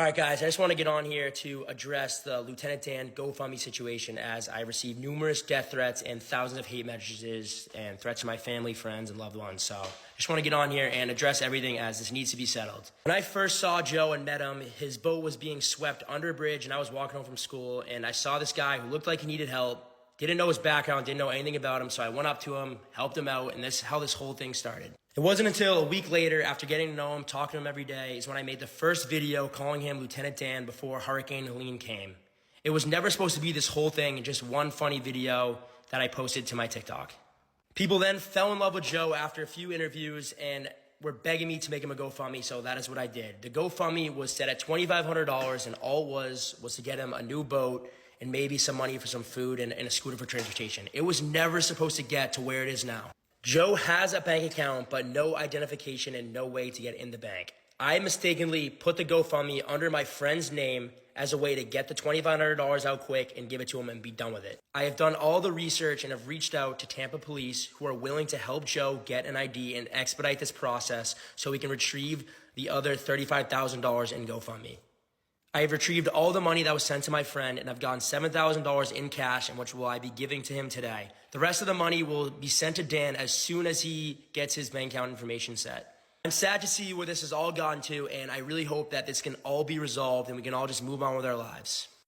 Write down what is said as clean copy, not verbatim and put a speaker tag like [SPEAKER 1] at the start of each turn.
[SPEAKER 1] All right, guys, I just want to get on here to address the Lieutenant Dan GoFundMe situation as I received numerous death threats and thousands of hate messages and threats to my family, friends, and loved ones. So I just want to get on here and address everything as this needs to be settled. When I first saw Joe and met him, his boat was being swept under a bridge and I was walking home from school and I saw this guy who looked like he needed help, didn't know his background, didn't know anything about him. So I went up to him, helped him out, and this is how this whole thing started. It wasn't until a week later, after getting to know him, talking to him every day, is when I made the first video calling him Lieutenant Dan before Hurricane Helene came. It was never supposed to be this whole thing in just one funny video that I posted to my TikTok. People then fell in love with Joe after a few interviews and were begging me to make him a GoFundMe, so that is what I did. The GoFundMe was set at $2,500 and all was to get him a new boat and maybe some money for some food and a scooter for transportation. It was never supposed to get to where it is now. Joe has a bank account, but no identification and no way to get in the bank. I mistakenly put the GoFundMe under my friend's name as a way to get the $2,500 out quick and give it to him and be done with it. I have done all the research and have reached out to Tampa police who are willing to help Joe get an ID and expedite this process so we can retrieve the other $35,000 in GoFundMe. I have retrieved all the money that was sent to my friend and I've gotten $7,000 in cash, and which will I be giving to him today. The rest of the money will be sent to Dan as soon as he gets his bank account information set. I'm sad to see where this has all gone to, and I really hope that this can all be resolved and we can all just move on with our lives.